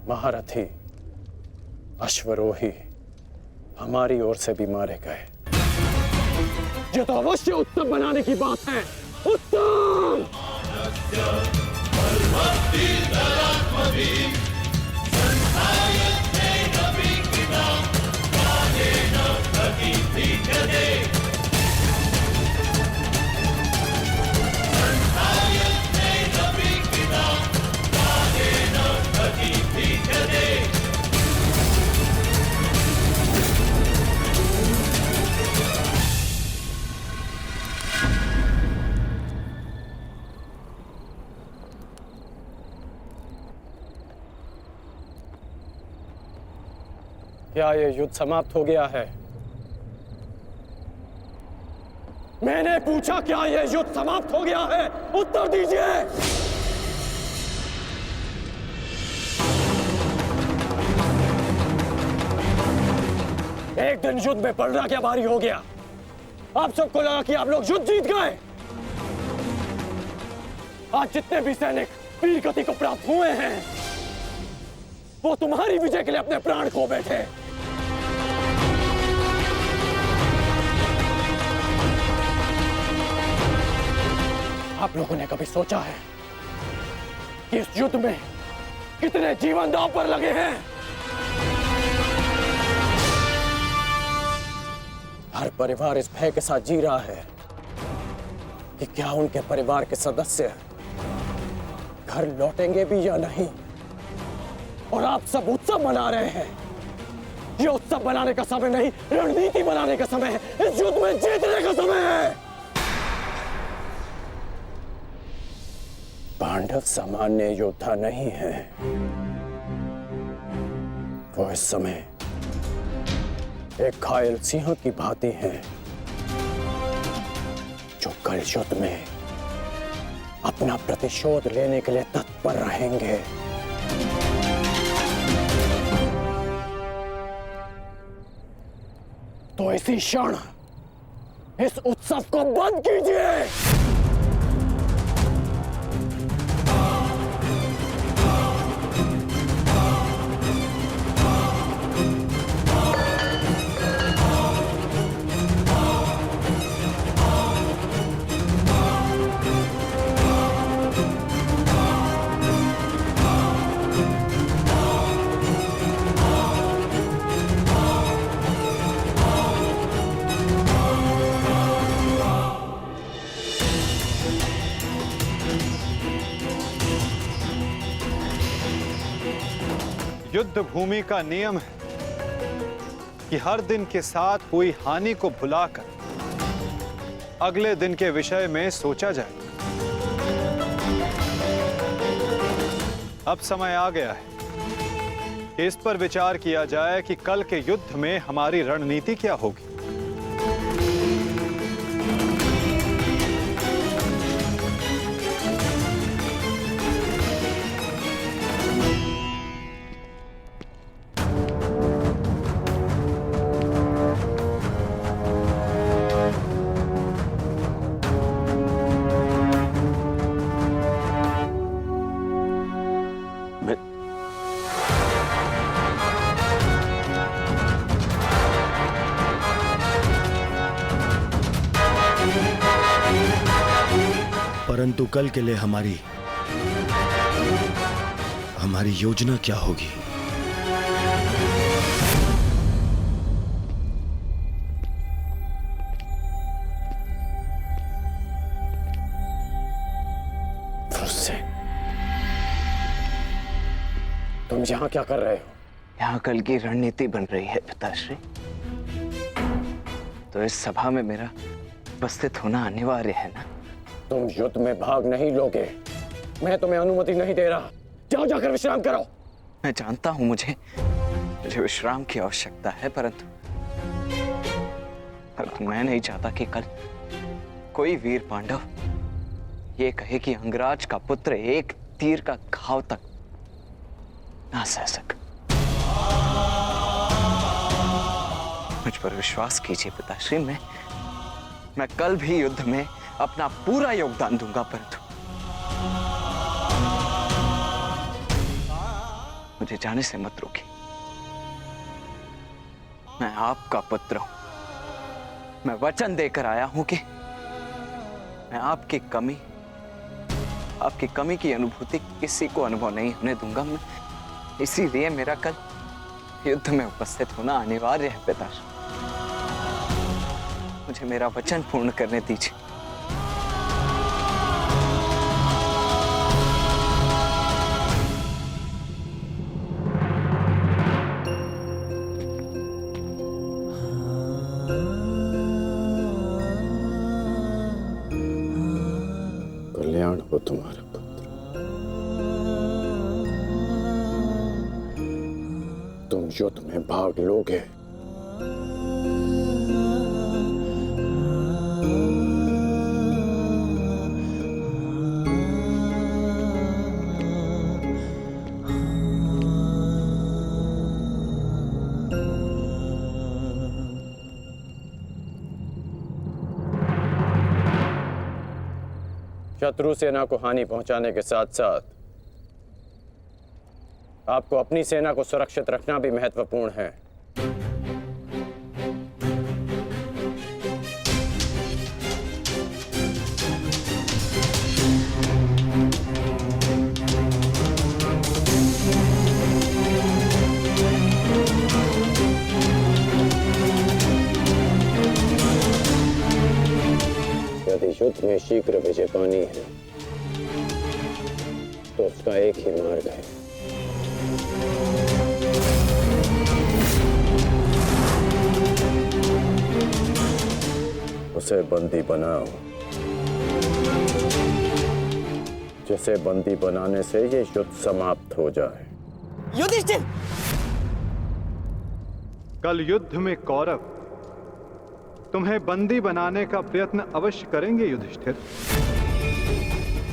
महारथी, अश्वरोही हमारी ओर से भी मारे गए। ये तो अवश्य उत्सव बनाने की बात है। उत्सव! क्या ये युद्ध समाप्त हो गया है? मैंने पूछा, क्या ये युद्ध समाप्त हो गया है? उत्तर दीजिए। एक दिन युद्ध में पलड़ा क्या भारी हो गया। आप सबको लगा कि आप लोग युद्ध जीत गए। आज जितने भी सैनिक वीर गति को प्राप्त हुए हैं, वो तुम्हारी विजय के लिए अपने प्राण खो बैठे। आप लोगों ने कभी सोचा है कि इस युद्ध में कितने जीवन दांव पर लगे हैं? हर परिवार इस भय के साथ जी रहा है कि क्या उनके परिवार के सदस्य घर लौटेंगे भी या नहीं। और आप सब उत्सव मना रहे हैं। ये उत्सव बनाने का समय नहीं, रणनीति बनाने का समय है। इस युद्ध में जीतने का समय है। पांडव सामान्य योद्धा नहीं है। वो इस समय एक घायल सिंह की भांति हैं, जो कल युद्ध में अपना प्रतिशोध लेने के लिए तत्पर रहेंगे। तो इसी क्षण इस उत्सव को बंद कीजिए। युद्ध भूमि का नियम है कि हर दिन के साथ हुई हानि को भुलाकर अगले दिन के विषय में सोचा जाए। अब समय आ गया है कि इस पर विचार किया जाए कि कल के युद्ध में हमारी रणनीति क्या होगी। परंतु कल के लिए हमारी योजना क्या होगी? तुम यहाँ क्या कर रहे हो? यहाँ कल की रणनीति बन रही है पिताश्री। तो इस सभा में मेरा उपस्थित होना अनिवार्य है ना। तुम युद्ध में भाग नहीं लोगे। मैं तुम्हें अनुमति नहीं दे रहा। जाओ, जाकर विश्राम करो। मैं जानता हूं मुझे विश्राम की आवश्यकता है, परंतु मैं नहीं चाहता कि कल कोई वीर पांडव ये कहे कि अंगराज का पुत्र एक तीर का घाव तक ना सह सका। मुझ पर विश्वास कीजिए पिताश्री, मैं कल भी युद्ध में अपना पूरा योगदान दूंगा, परंतु मुझे जाने से मत रोकिए। मैं आपका पुत्र हूं। मैं वचन देकर आया हूं कि मैं आपकी कमी की अनुभूति किसी को अनुभव नहीं होने दूंगा। मैं इसीलिए मेरा कल युद्ध में उपस्थित होना अनिवार्य है पिताश्री। मुझे मेरा वचन पूर्ण करने दीजिए। कल्याण हो तुम्हारा पुत्र। तुम युद्ध में भाग लोगे। शत्रु सेना को हानि पहुंचाने के साथ साथ आपको अपनी सेना को सुरक्षित रखना भी महत्वपूर्ण है। यदि युद्ध में शीघ्र विजय पानी है तो उसका एक ही मार्ग है, उसे बंदी बनाओ। जिसे बंदी बनाने से ये युद्ध समाप्त हो जाए। युधिष्ठिर! कल युद्ध में कौरव तुम्हें बंदी बनाने का प्रयत्न अवश्य करेंगे युधिष्ठिर।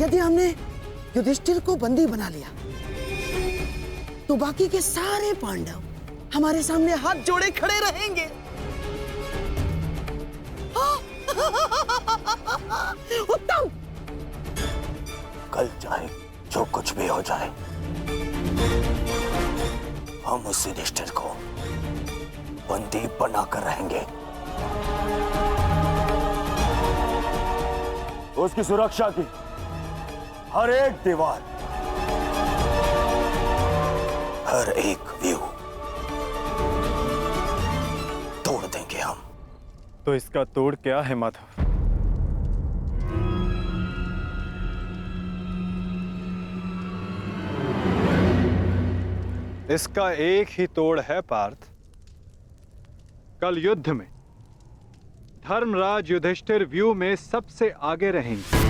यदि हमने युधिष्ठिर को बंदी बना लिया तो बाकी के सारे पांडव हमारे सामने हाथ जोड़े खड़े रहेंगे। उत्तम! कल चाहे जो कुछ भी हो जाए, हम उस युधिष्ठिर को बंदी बनाकर रहेंगे। उसकी सुरक्षा की हर एक दीवार, हर एक व्यू तोड़ देंगे हम। तो इसका तोड़ क्या है माधव? इसका एक ही तोड़ है पार्थ। कल युद्ध में धर्मराज युधिष्ठिर व्यू में सबसे आगे रहेंगे।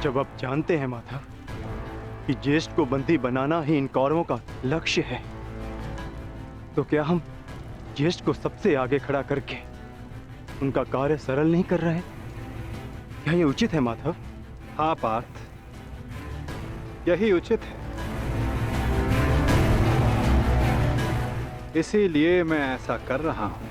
जब आप जानते हैं माधव कि ज्येष्ठ को बंदी बनाना ही इन कौरवों का लक्ष्य है, तो क्या हम ज्येष्ठ को सबसे आगे खड़ा करके उनका कार्य सरल नहीं कर रहे? क्या ये उचित है माधव? हाँ पार्थ, यही उचित है। इसीलिए मैं ऐसा कर रहा हूं।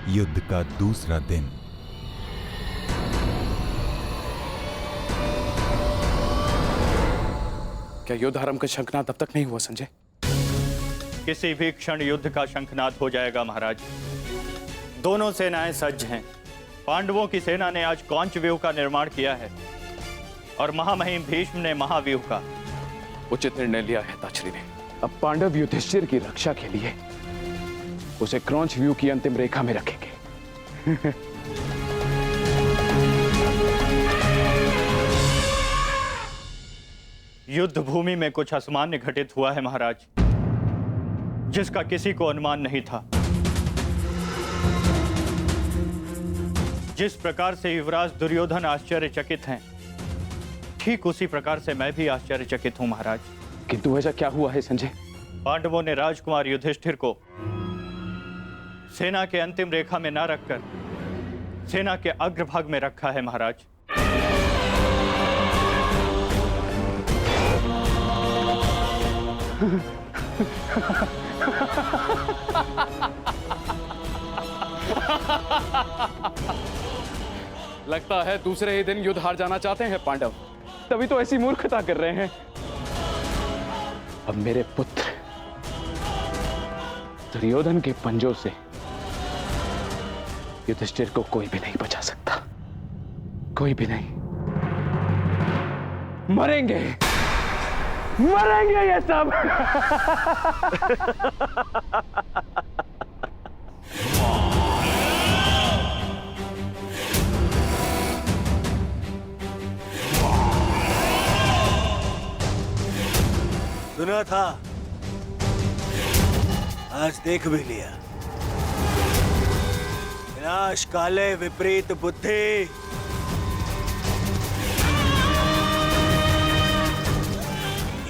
युद्ध का दूसरा दिन। क्या युद्ध आरंभ का शंखनाद अब तक नहीं हुआ संजय? किसी भी क्षण युद्ध का शंखनाद हो जाएगा महाराज। दोनों सेनाएं सज्ज हैं। पांडवों की सेना ने आज कौंच व्यूह का निर्माण किया है और महामहिम भीष्म ने महाव्यूह का। उचित निर्णय लिया है ताछरी ने। अब पांडव युधिष्ठिर की रक्षा के लिए उसे क्रौंच व्यू की अंतिम रेखा में रखेंगे। युद्ध भूमि में कुछ असामान्य घटित हुआ है महाराज, जिसका किसी को अनुमान नहीं था। जिस प्रकार से युवराज दुर्योधन आश्चर्यचकित हैं, ठीक उसी प्रकार से मैं भी आश्चर्यचकित हूं महाराज। किंतु ऐसा क्या हुआ है संजय? पांडवों ने राजकुमार युधिष्ठिर को सेना के अंतिम रेखा में न रखकर सेना के अग्रभाग में रखा है महाराज। लगता है दूसरे ही दिन युद्ध हार जाना चाहते हैं पांडव, तभी तो ऐसी मूर्खता कर रहे हैं। अब मेरे पुत्र दुर्योधन के पंजों से युधिष्ठिर को कोई भी नहीं बचा सकता, कोई भी नहीं। मरेंगे, मरेंगे ये सब। सुना था, आज देख भी लिया। विनाश काले विपरीत बुद्धि।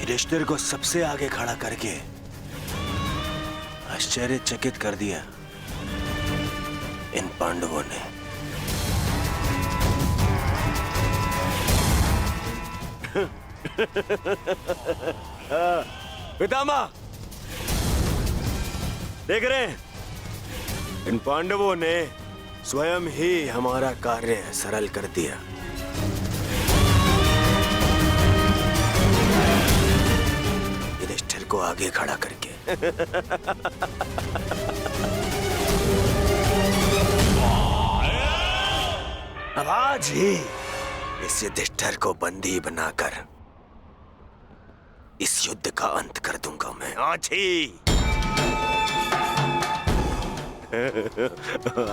युधिष्ठिर को सबसे आगे खड़ा करके आश्चर्यचकित कर दिया इन पांडवों ने। पितामह, देख रहे हैं, इन पांडवों ने स्वयं ही हमारा कार्य सरल कर दिया। युधिष्ठिर को आगे खड़ा करके। अब आज ही इस युधिष्ठिर को बंदी बनाकर इस युद्ध का अंत कर दूंगा मैं, आज ही।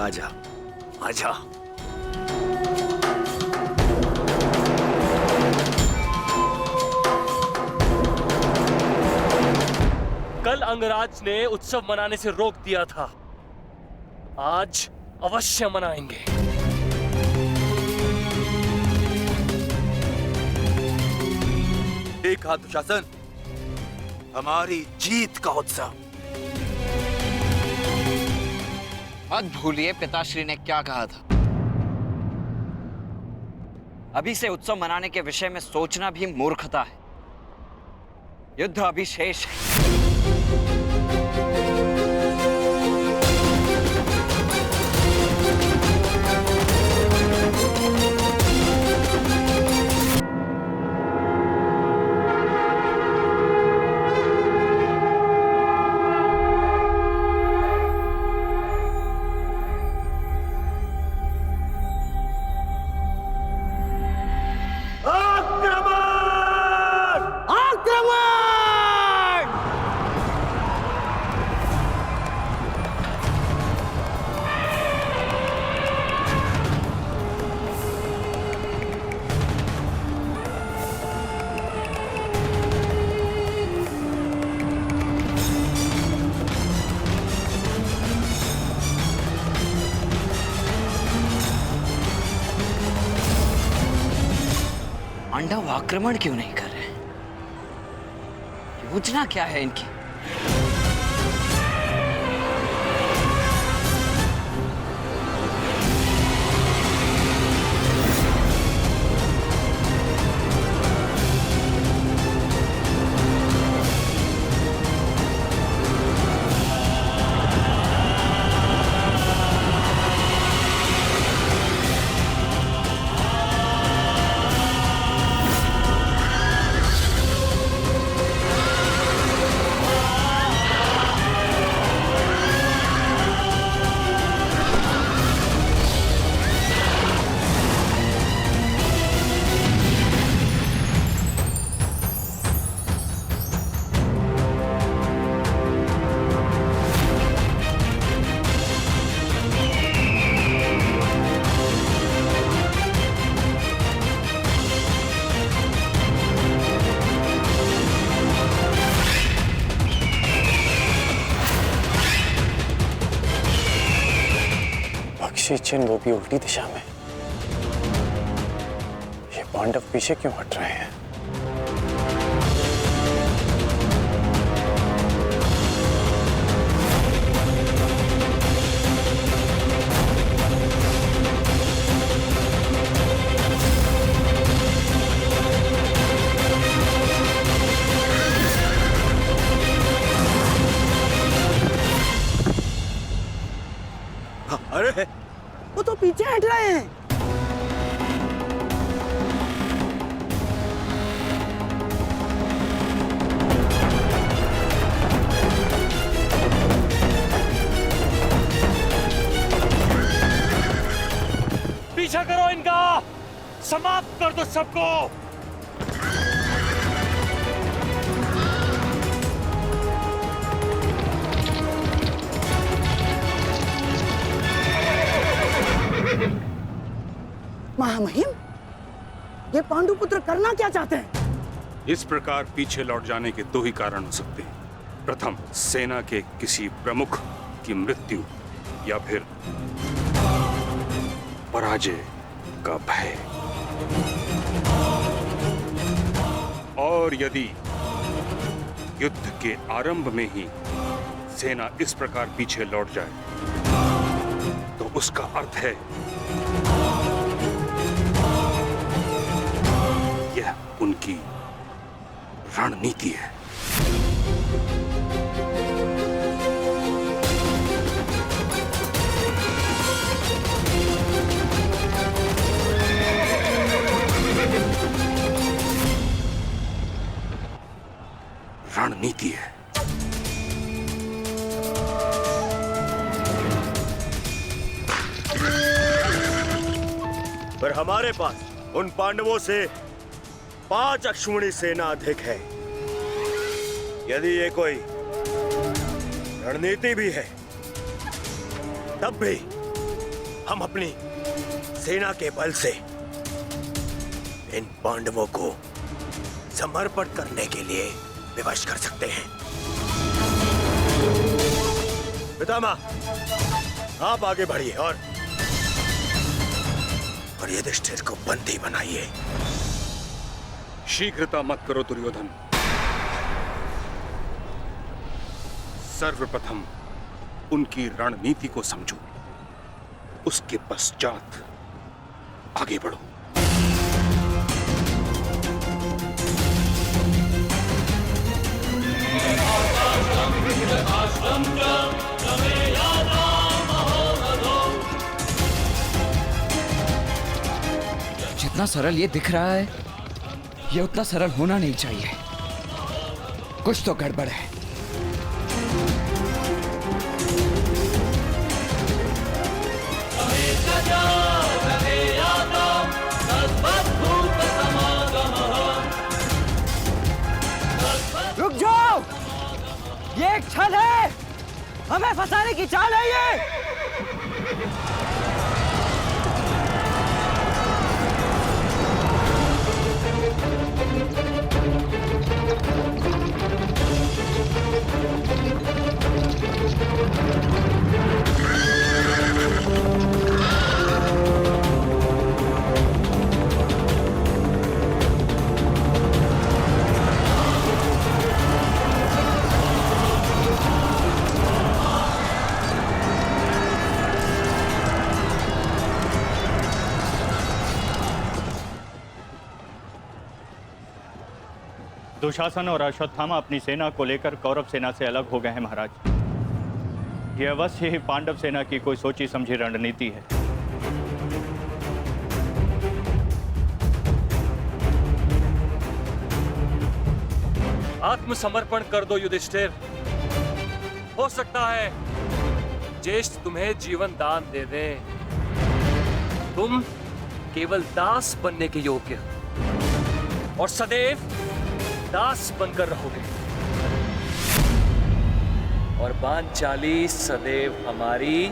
आजा, आजा। कल अंगराज ने उत्सव मनाने से रोक दिया था, आज अवश्य मनाएंगे। देखा दुशासन, हमारी जीत का उत्सव। मत भूलिए पिताश्री ने क्या कहा था। अभी से उत्सव मनाने के विषय में सोचना भी मूर्खता है। युद्ध अभी शेष है। पांडव आक्रमण क्यों नहीं कर रहे? योजना क्या है इनकी? चिन्ह वो भी उल्टी दिशा में। ये पांडव पीछे क्यों हट रहे हैं? बैठ रहे हैं? पीछा करो इनका, समाप्त कर दो सबको। महामहिम, ये पांडुपुत्र करना क्या चाहते हैं? इस प्रकार पीछे लौट जाने के दो ही कारण हो सकते हैं। प्रथम, सेना के किसी प्रमुख की मृत्यु, या फिर पराजय का भय। और यदि युद्ध के आरंभ में ही सेना इस प्रकार पीछे लौट जाए तो उसका अर्थ है यह उनकी रणनीति है। रणनीति है। पर हमारे पास उन पांडवों से 5 अश्विनी सेना अधिक है। यदि ये कोई रणनीति भी है, तब भी हम अपनी सेना के बल से इन पांडवों को समर्पण करने के लिए विवश कर सकते हैं। पितामह, आप आगे बढ़िए और युधिष्ठिर को बंदी बनाइए। शीघ्रता मत करो दुर्योधन। सर्वप्रथम उनकी रणनीति को समझो, उसके पश्चात आगे बढ़ो। जितना सरल ये दिख रहा है, ये उतना सरल होना नहीं चाहिए। कुछ तो गड़बड़ है। रुक जाओ, ये एक छल है, हमें फंसाने की चाल है ये। दुशासन और अश्वत्थामा अपनी सेना को लेकर कौरव सेना से अलग हो गए हैं महाराज। यह अवश्य ही पांडव सेना की कोई सोची समझी रणनीति है। आत्मसमर्पण कर दो युधिष्ठिर। हो सकता है ज्येष्ठ तुम्हें जीवन दान दे दे। तुम केवल दास बनने के योग्य और सदैव दास बनकर रहोगे, और पांचाली सदैव हमारी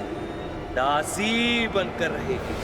दासी बनकर रहेगी।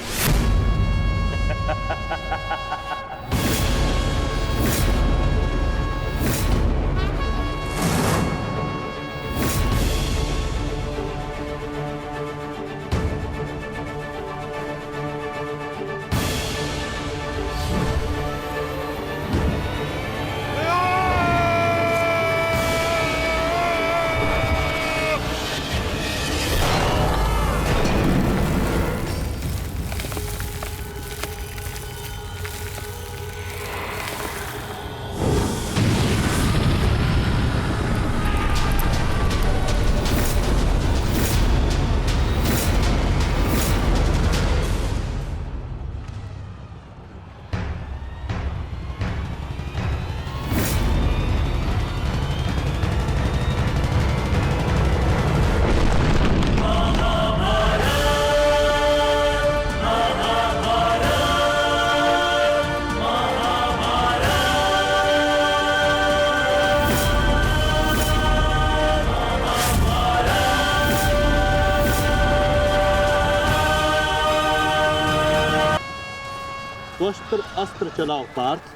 अस्त्र चलाओ पार्थ।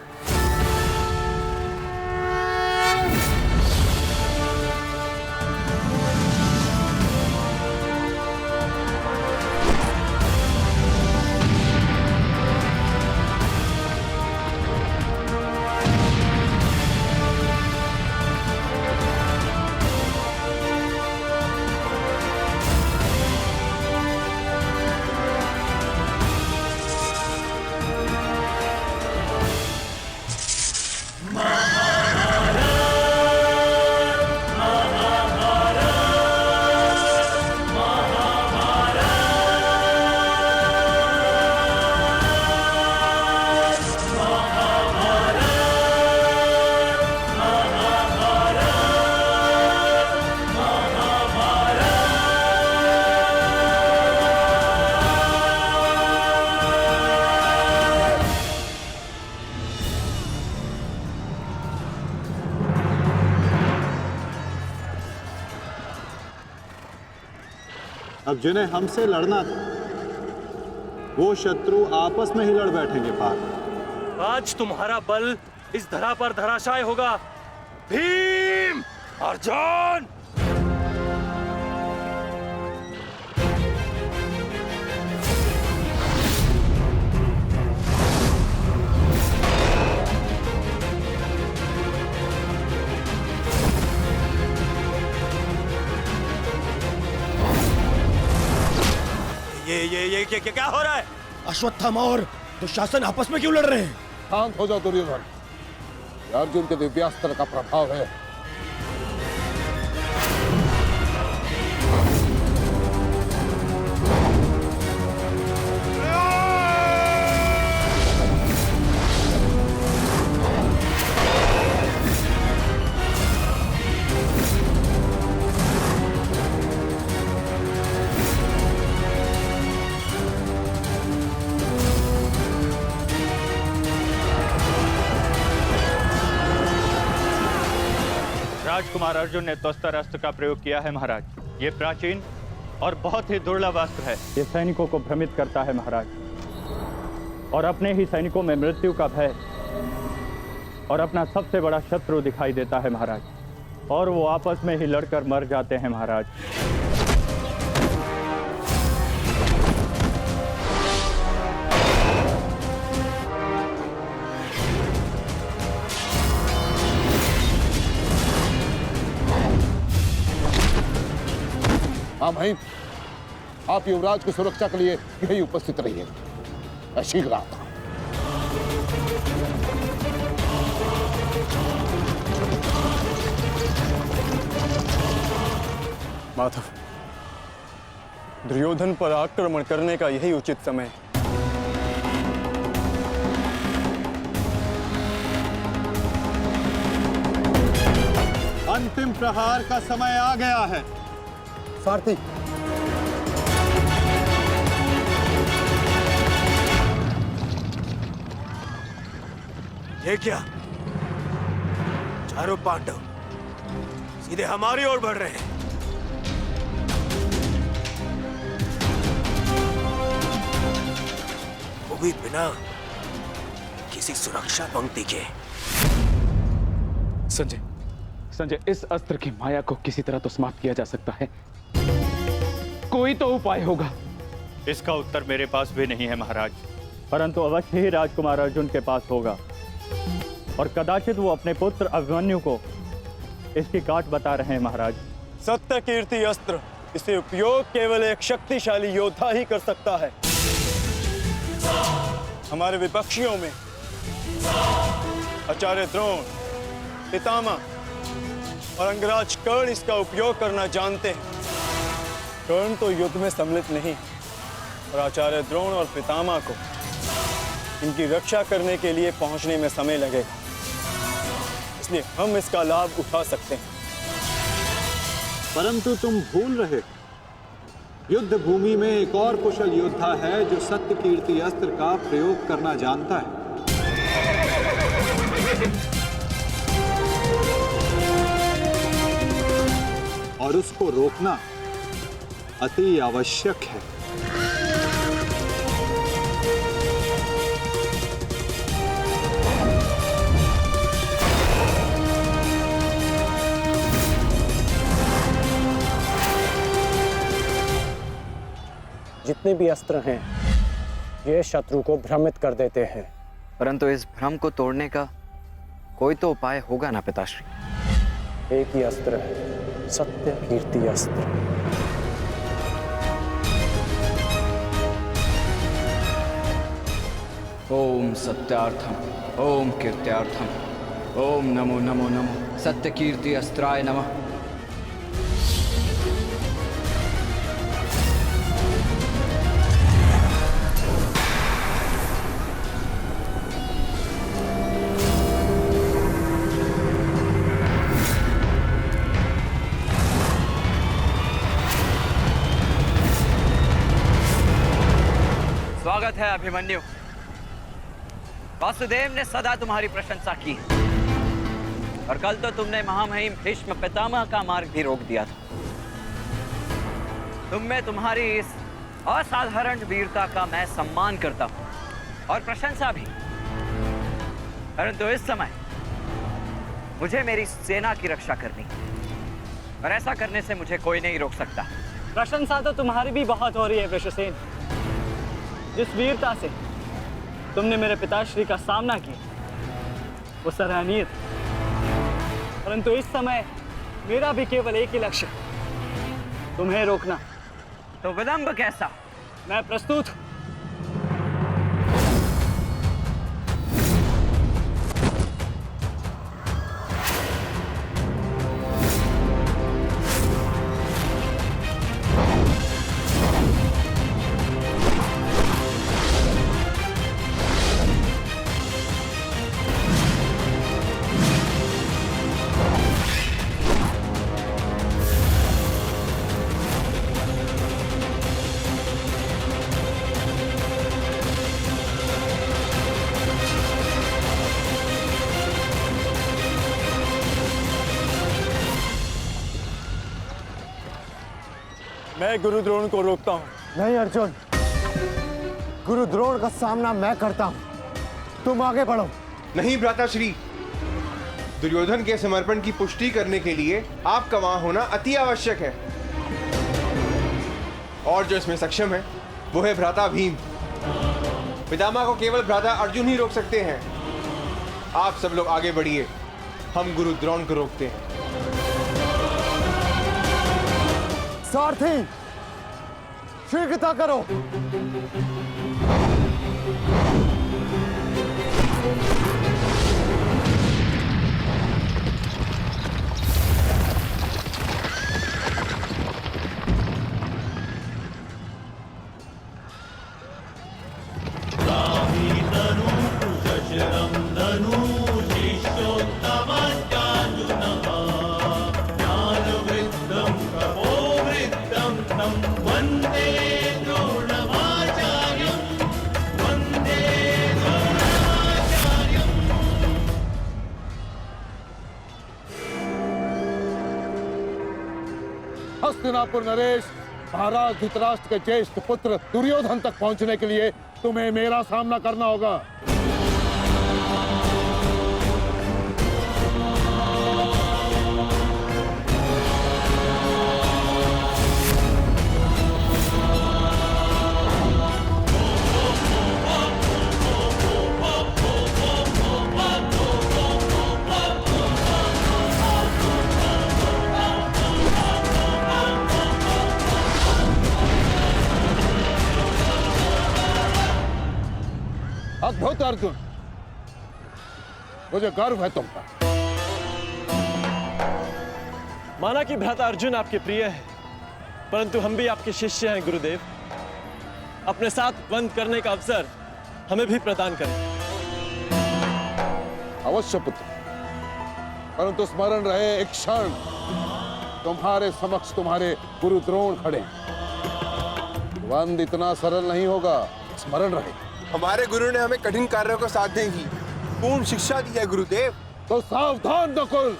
अब जिन्हें हमसे लड़ना था वो शत्रु आपस में ही लड़ बैठेंगे पार्थ। आज तुम्हारा बल इस धरा पर धराशाय होगा। भीम, अर्जुन! ये क्या हो रहा है? अश्वत्थामा और दुशासन आपस में क्यों लड़ रहे हैं? शांत हो जाओ दुर्योधन, अर्जुन के दिव्यास्त्र का प्रभाव है। राजकुमार अर्जुन ने तोस्तर अस्त्र का प्रयोग किया है महाराज। ये प्राचीन और बहुत ही दुर्लभ अस्त्र है। ये सैनिकों को भ्रमित करता है महाराज, और अपने ही सैनिकों में मृत्यु का भय और अपना सबसे बड़ा शत्रु दिखाई देता है महाराज, और वो आपस में ही लड़कर मर जाते हैं महाराज। हाँ भाई, आप युवराज की सुरक्षा के लिए यही उपस्थित रहिए। मैं शीघ्र आता हूं। माधव, दुर्योधन पर आक्रमण करने का यही उचित समय है। अंतिम प्रहार का समय आ गया है। सारथी, ये क्या? चारों पांडव सीधे हमारी ओर बढ़ रहे हैं। वो भी बिना किसी सुरक्षा पंक्ति के। संजय, इस अस्त्र की माया को किसी तरह तो समाप्त किया जा सकता है। कोई तो उपाय होगा। इसका उत्तर मेरे पास भी नहीं है महाराज, परंतु अवश्य ही राजकुमार अर्जुन के पास होगा, और कदाचित वो अपने पुत्र अभिमन्यु को इसकी काट बता रहे हैं महाराज। सत्य कीर्ति अस्त्र, इसे उपयोग केवल एक शक्तिशाली योद्धा ही कर सकता है। हमारे विपक्षियों में आचार्य द्रोण, पितामह और अंगराज कर्ण इसका उपयोग करना जानते हैं। कर्ण तो युद्ध में सम्मिलित नहीं, और आचार्य द्रोण और पितामह को इनकी रक्षा करने के लिए पहुंचने में समय लगेगा, इसलिए हम इसका लाभ उठा सकते हैं। परंतु तुम भूल रहे, युद्ध भूमि में एक और कुशल योद्धा है जो सत्य कीर्ति अस्त्र का प्रयोग करना जानता है। और उसको रोकना अति आवश्यक है। जितने भी अस्त्र हैं ये शत्रु को भ्रमित कर देते हैं। परंतु इस भ्रम को तोड़ने का कोई तो उपाय होगा ना पिताश्री? एक ही अस्त्र है, सत्य कीर्ति अस्त्र। ओम सत्यार्थम ओम कीर्त्यार्थम ओम नमो नमो नमो सत्य कीर्ति अस्त्राय नमः। स्वागत है अभिमन्यु। वासुदेव ने सदा तुम्हारी प्रशंसा की और कल तो तुमने महामहिम भीष्म पितामह का मार्ग भी रोक दिया था। तुम में तुम्हारी इस असाधारण वीरता का मैं सम्मान करता हूं और प्रशंसा भी। परंतु इस समय मुझे मेरी सेना की रक्षा करनी है और ऐसा करने से मुझे कोई नहीं रोक सकता। प्रशंसा तो तुम्हारी भी बहुत हो रही है वृषसेन। जिस वीरता से तुमने मेरे पिताश्री का सामना किया वो सराहनीय था। परंतु इस समय मेरा भी केवल एक ही लक्ष्य है, तुम्हें रोकना। तो विलंब कैसा? मैं प्रस्तुत हूं। मैं गुरु द्रोण को रोकता हूँ। नहीं अर्जुन, गुरु द्रोण का सामना मैं करता हूं। तुम आगे बढ़ो। नहीं भ्राताश्री, दुर्योधन के समर्पण की पुष्टि करने के लिए आपका वहां होना अति आवश्यक है। और जो इसमें सक्षम है वो है भ्राता भीम। पितामह को केवल भ्राता अर्जुन ही रोक सकते हैं। आप सब लोग आगे बढ़िए, हम गुरु द्रोण को रोकते हैं। सारथी, शीघ्रता करो। हस्तिनापुर नरेश, महाराज धृतराष्ट्र के ज्येष्ठ पुत्र दुर्योधन तक पहुंचने के लिए तुम्हें मेरा सामना करना होगा। अद्भुत अर्जुन, मुझे गर्व है तुम पर। माना कि भ्राता अर्जुन आपके प्रिय है, परंतु हम भी आपके शिष्य हैं गुरुदेव। अपने साथ बंद करने का अवसर हमें भी प्रदान करें। अवश्य पुत्र, परंतु स्मरण रहे एक क्षण तुम्हारे समक्ष तुम्हारे गुरु द्रोण खड़े। बंद इतना सरल नहीं होगा, स्मरण रहे। हमारे गुरु ने हमें कठिन कार्यों को साधने की पूर्ण शिक्षा दी है गुरुदेव। तो सावधान नकुल।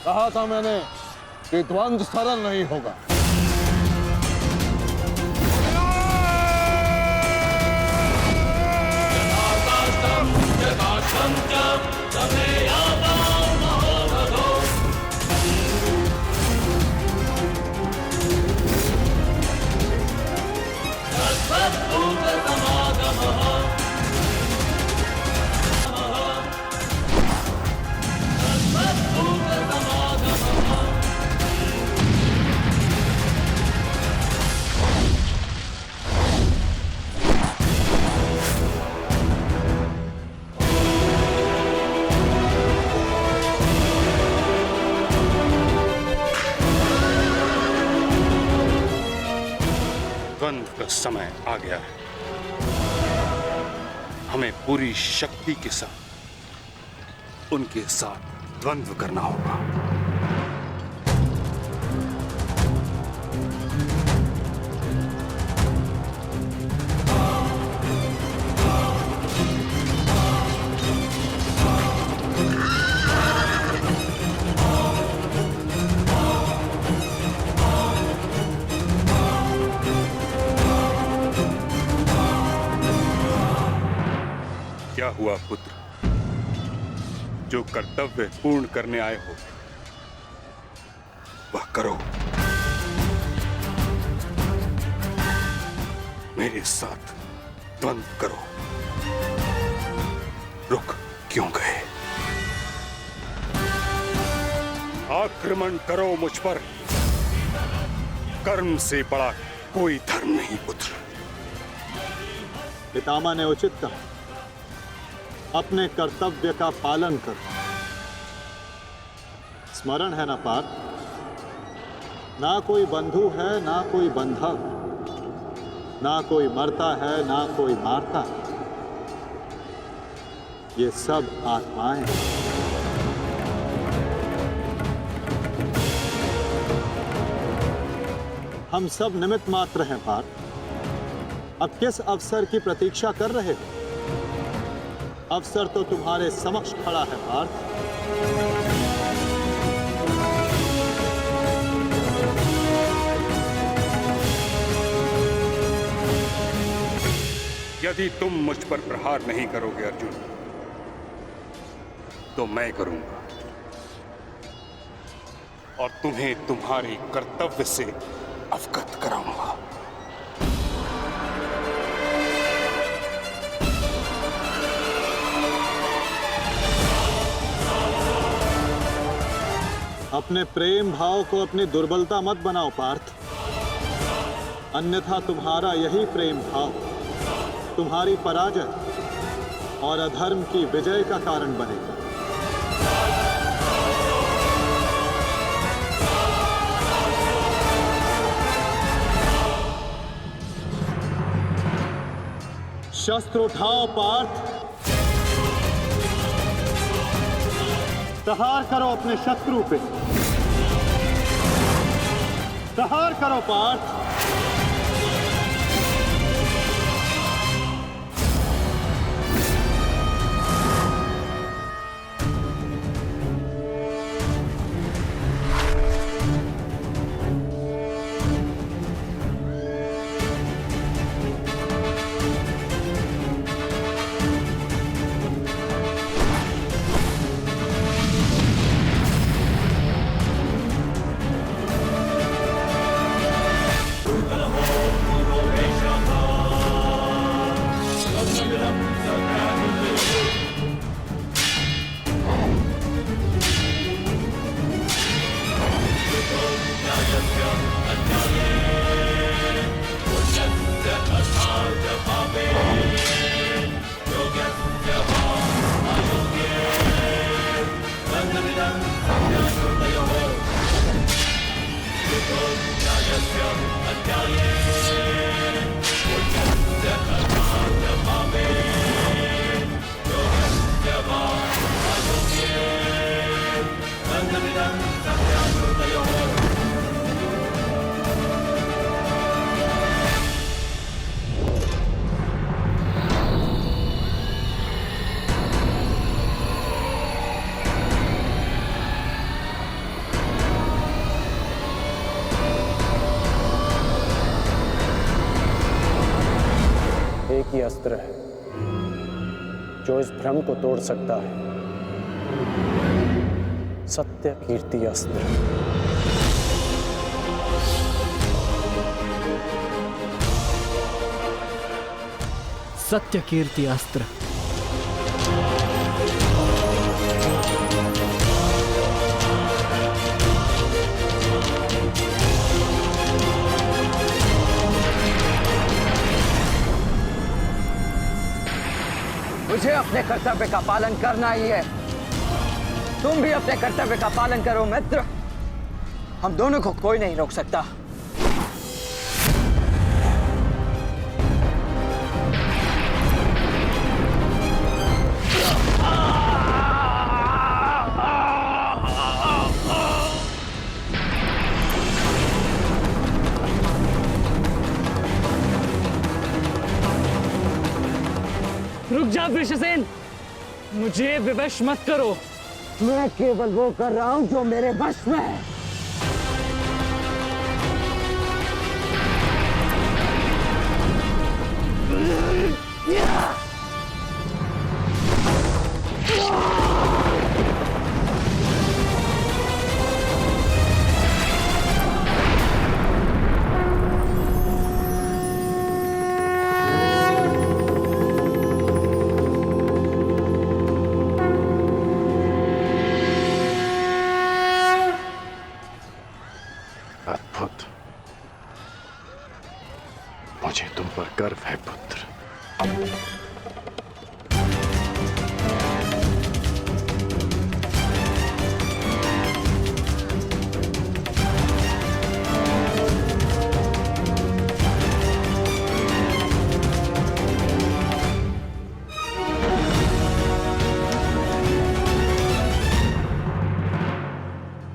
कहा था मैंने कि द्वंद्व सरल नहीं होगा। द्वंद्व का समय आ गया है। हमें पूरी शक्ति के साथ उनके साथ द्वंद्व करना होगा। क्या हुआ पुत्र? जो कर्तव्य पूर्ण करने आए हो वह करो। मेरे साथ द्वंद्व करो। रुक क्यों गए? आक्रमण करो मुझ पर। कर्म से बड़ा कोई धर्म नहीं पुत्र। पितामह ने उचित कहा, अपने कर्तव्य का पालन कर। स्मरण है ना पार्थ, ना कोई बंधु है ना कोई बंधक, ना कोई मरता है ना कोई मारता है। ये सब आत्माएं हैं। हम सब निमित्त मात्र हैं पार्थ। अब किस अवसर की प्रतीक्षा कर रहे हो? अवसर तो तुम्हारे समक्ष खड़ा है पार्थ। यदि तुम मुझ पर प्रहार नहीं करोगे अर्जुन, तो मैं करूंगा और तुम्हें तुम्हारे कर्तव्य से अवगत कराऊंगा। अपने प्रेम भाव को अपनी दुर्बलता मत बनाओ पार्थ, अन्यथा तुम्हारा यही प्रेम भाव तुम्हारी पराजय और अधर्म की विजय का कारण बनेगा। शस्त्र उठाओ पार्थ, प्रहार करो अपने शत्रु पे। प्रहार करो पार्थ। जो इस भ्रम को तोड़ सकता है। सत्य कीर्ति अस्त्र। सत्य कीर्ति अस्त्र। मुझे अपने कर्तव्य का पालन करना ही है। तुम भी अपने कर्तव्य का पालन करो मित्र। हम दोनों को कोई नहीं रोक सकता। रुक जा वृषसेन, मुझे विवश मत करो। मैं केवल वो कर रहा हूं जो मेरे वश में है। अद्भुत। मुझे तुम पर गर्व है पुत्र।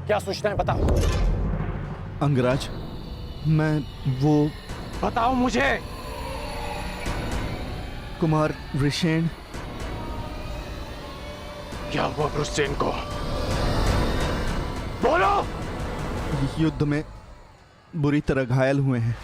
क्या सूचना है बताओ। अंगराज, मैं वो बताओ मुझे। कुमार वृषेण। क्या हुआ वृषसेन को? बोलो। युद्ध में बुरी तरह घायल हुए हैं।